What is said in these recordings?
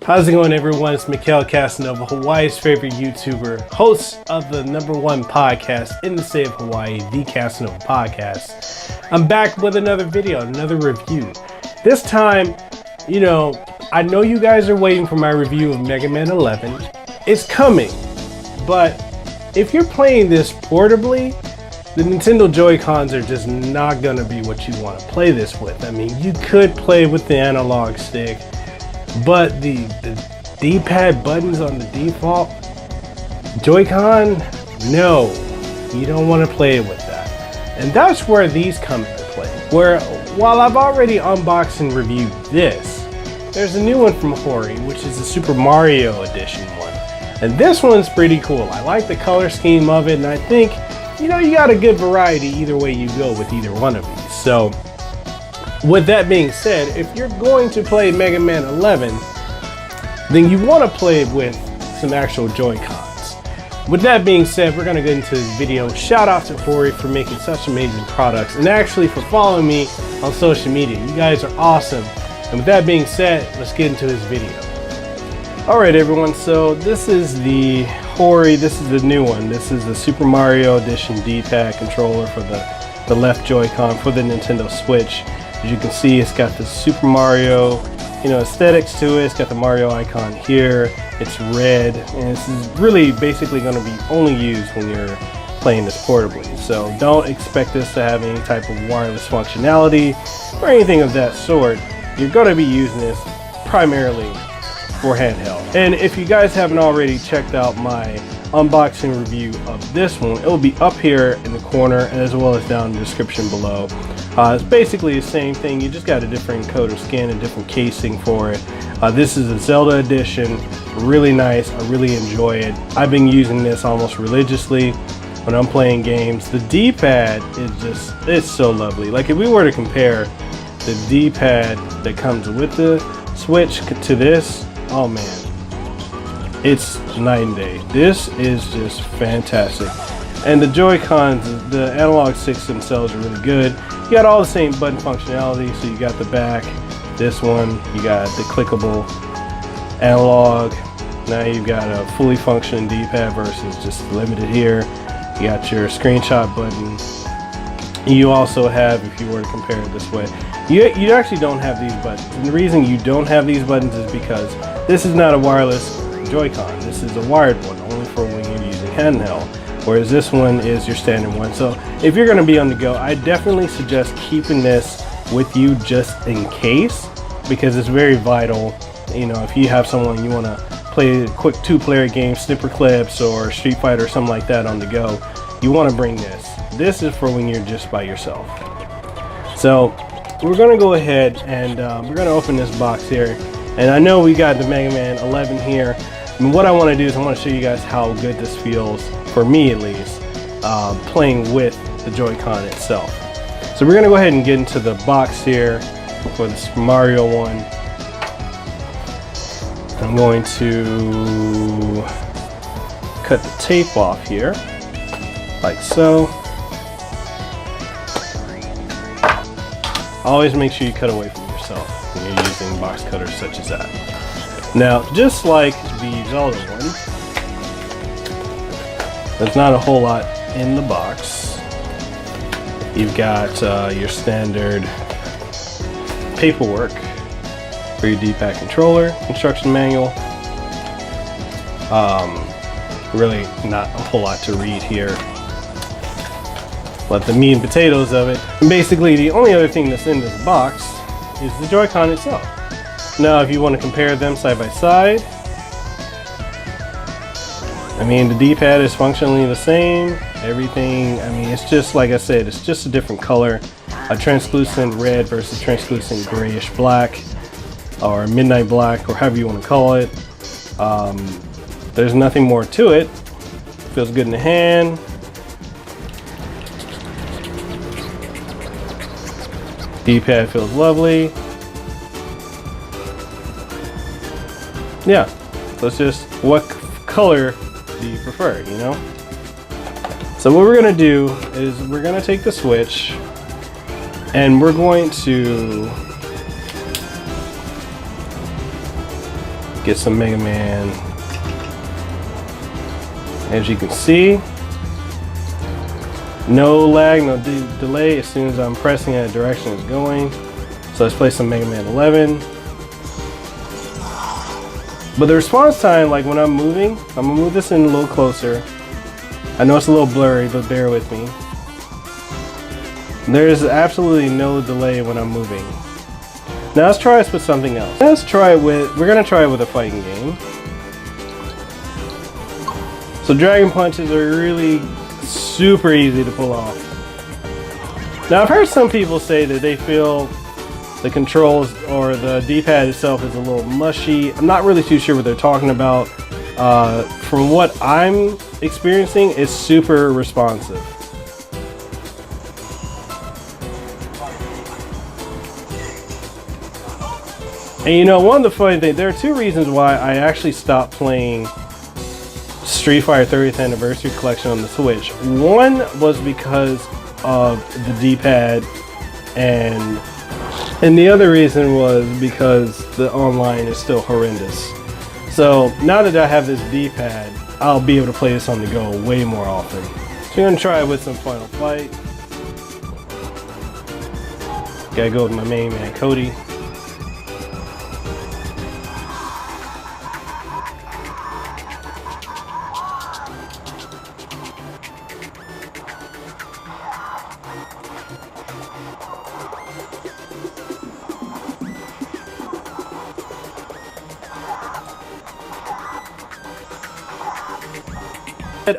How's it going, everyone? It's Mikhail Casanova, Hawaii's favorite YouTuber, host of the #1 podcast in the state of Hawaii, the Casanova Podcast. I'm back with another video, another review. This time, I know you guys are waiting for my review of Mega Man 11. It's coming, but if you're playing this portably, the Nintendo Joy-Cons are just not gonna be what you want to play this with. I mean, you could play with the analog stick, but the D-pad buttons on the default Joy-Con, no, you don't want to play it with that. And that's where these come into play. Where, while I've already unboxed and reviewed this, there's a new one from Hori, which is the Super Mario Edition one. And this one's pretty cool. I like the color scheme of it, and I think, you got a good variety either way you go with either one of these. So, with that being said, if you're going to play Mega Man 11, then you want to play it with some actual Joy-Cons. With that being said, we're going to get into this video. Shout out to Hori for making such amazing products, and actually for following me on social media. You guys are awesome. And with that being said, let's get into this video. Alright everyone, so this is the Hori, this is the new one. This is the Super Mario Edition D-pad controller for the left Joy-Con for the Nintendo Switch. As you can see, it's got the Super Mario, aesthetics to it. It's got the Mario icon here. It's red, and this is really basically going to be only used when you're playing this portably. So don't expect this to have any type of wireless functionality or anything of that sort. You're going to be using this primarily for handheld. And if you guys haven't already checked out my unboxing review of this one, it will be up here in the corner as well as down in the description below. It's basically the same thing, you just got a different coat of skin and different casing for it. This is a Zelda edition, really nice, I really enjoy it. I've been using this almost religiously when I'm playing games. The D-pad is it's so lovely. Like if we were to compare the D-pad that comes with the Switch to this, oh man, it's night and day. This is just fantastic. And the Joy-Cons, the analog sticks themselves are really good. You got all the same button functionality, so you got the back, this one, you got the clickable analog. Now you've got a fully functioning D-pad versus just limited here. You got your screenshot button. You also have, if you were to compare it this way, you actually don't have these buttons. And the reason you don't have these buttons is because this is not a wireless Joy-Con. This is a wired one, only for when you're using handheld. Whereas this one is your standard one. So if you're going to be on the go, I definitely suggest keeping this with you just in case, because it's very vital. If you have someone you want to play a quick 2-player game, Snipper Clips or Street Fighter or something like that on the go, you want to bring this. This is for when you're just by yourself. So we're going to go ahead and we're going to open this box here. And I know we got the Mega Man 11 here. And what I want to do is I want to show you guys how good this feels, for me at least, playing with the Joy-Con itself. So we're going to go ahead and get into the box here for this Mario one. I'm going to cut the tape off here, like so. Always make sure you cut away from yourself when you're using box cutters such as that. Now, just like the Zelda one, there's not a whole lot in the box. You've got your standard paperwork for your D-pad controller, instruction manual. Really not a whole lot to read here, but the meat and potatoes of it. And basically, the only other thing that's in this box is the Joy-Con itself. Now, if you want to compare them side by side, I mean, the D-pad is functionally the same. Everything, I mean, it's just like I said, it's just a different color. A translucent red versus translucent grayish black, or midnight black, or however you want to call it. There's nothing more to it. Feels good in the hand. D-pad feels lovely. Yeah, so it's just what color do you prefer, So what we're gonna do is we're gonna take the Switch and we're going to Get some Mega Man. As you can see, no lag, no delay as soon as I'm pressing in the direction it's going. So let's play some Mega Man 11. But the response time, like when I'm moving, I'm gonna move this in a little closer. I know it's a little blurry, but bear with me. There's absolutely no delay when I'm moving. Now let's try this with something else. We're gonna try it with a fighting game. So Dragon Punches are really super easy to pull off. Now I've heard some people say that they feel the controls or the D-pad itself is a little mushy. I'm not really too sure what they're talking about. From what I'm experiencing, it's super responsive. And you know, one of the funny things, there are two reasons why I actually stopped playing Street Fighter 30th Anniversary Collection on the Switch. One was because of the D-pad, and the other reason was because the online is still horrendous. So now that I have this D-pad, I'll be able to play this on the go way more often. So I'm gonna try it with some Final Fight. Gotta go with my main man, Cody.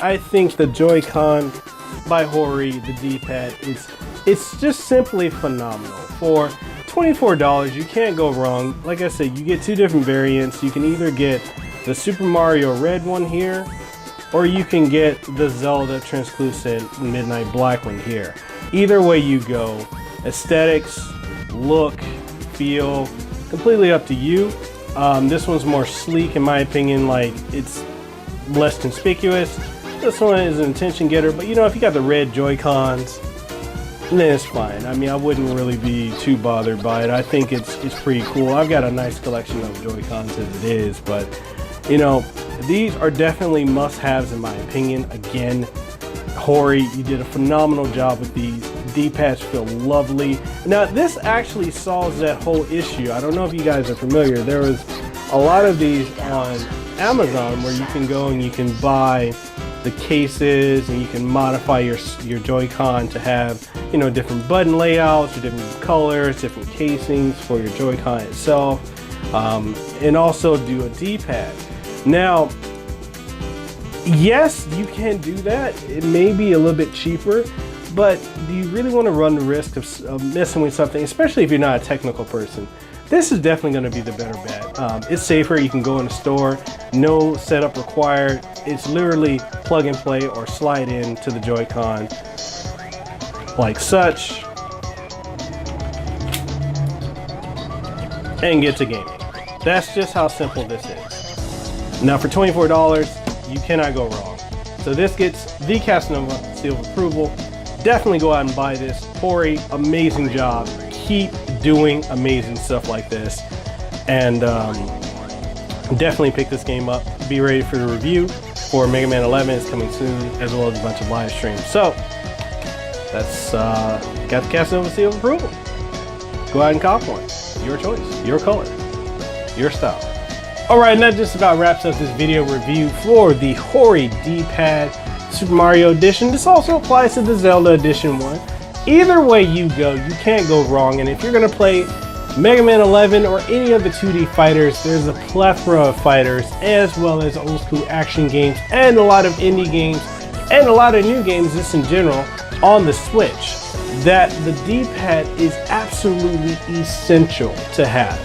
I think the Joycon by Hori, the D-pad, it's just simply phenomenal. For $24, you can't go wrong. Like I said, you get two different variants. You can either get the Super Mario Red one here, or you can get the Zelda Translucent Midnight Black one here. Either way you go, aesthetics, look, feel, completely up to you. This one's more sleek in my opinion, like it's less conspicuous. This one is an attention getter, but you know, if you got the red Joy-Cons, then it's fine. I mean, I wouldn't really be too bothered by it. I think it's pretty cool. I've got a nice collection of Joy-Cons as it is, but you know, these are definitely must-haves in my opinion. Again, Hori, you did a phenomenal job with these. D-pads feel lovely. Now, this actually solves that whole issue. I don't know if you guys are familiar. There was a lot of these on Amazon where you can go and you can buy the cases and you can modify your Joy-Con to have, you know, different button layouts or different colors, different casings for your Joy-Con itself, and also do a D-pad. Now, yes, you can do that. It may be a little bit cheaper, but do you really want to run the risk of messing with something, especially if you're not a technical person? This is definitely going to be the better bet. It's safer. You can go in a store, no setup required. It's literally plug and play or slide in to the Joy-Con like such and get to gaming. That's just how simple this is. Now for $24, you cannot go wrong. So this gets the Casanova seal of approval. Definitely go out and buy this. Hori, amazing job. Keep doing amazing stuff like this, and definitely pick this game up. Be ready for the review for Mega Man 11. It's coming soon, as well as a bunch of live streams. So that's got the Casanova seal of approval. Go out and cop one. Your choice, your color, your style. Alright, and that just about wraps up this video review for the Hori D-pad Super Mario Edition. This also applies to the Zelda Edition one. Either way you go, you can't go wrong. And if you're going to play Mega Man 11 or any of the 2D fighters, there's a plethora of fighters, as well as old school action games and a lot of indie games and a lot of new games just in general on the Switch that the D-pad is absolutely essential to have.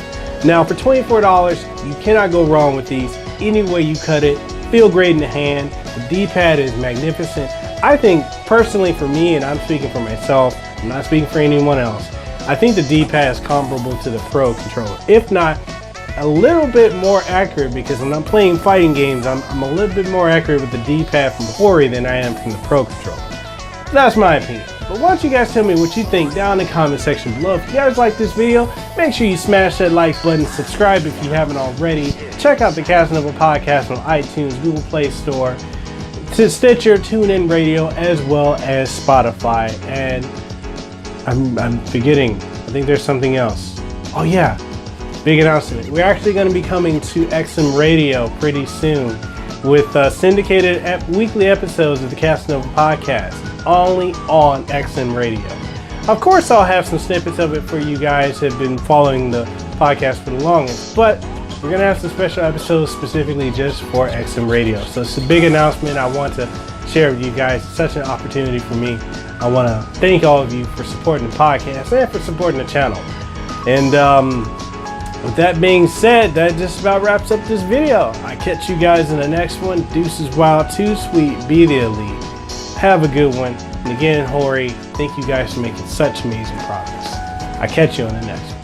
Now for $24, you cannot go wrong with these. Any way you cut it, feel great in the hand. The D-pad is magnificent. I think personally for me, and I'm speaking for myself, I'm not speaking for anyone else, I think the D-pad is comparable to the Pro controller, if not a little bit more accurate, because when I'm playing fighting games, I'm a little bit more accurate with the D-pad from Hori than I am from the Pro controller. That's my opinion. But why don't you guys tell me what you think down in the comment section below. If you guys like this video, make sure you smash that like button, subscribe if you haven't already, check out the Casanova Podcast on iTunes, Google Play Store, to Stitcher, TuneIn Radio, as well as Spotify. And I'm forgetting. I think there's something else. Oh yeah, big announcement. We're actually going to be coming to XM Radio pretty soon with syndicated weekly episodes of the Casanova Podcast, only on XM Radio. Of course, I'll have some snippets of it for you guys who have been following the podcast for the longest, but we're going to have some special episodes specifically just for XM Radio. So it's a big announcement I want to share with you guys. It's such an opportunity for me. I want to thank all of you for supporting the podcast and for supporting the channel. And with that being said, that just about wraps up this video. I catch you guys in the next one. Deuces wild, too sweet, be the elite. Have a good one. And again, Hori, thank you guys for making such amazing progress. I catch you on the next one.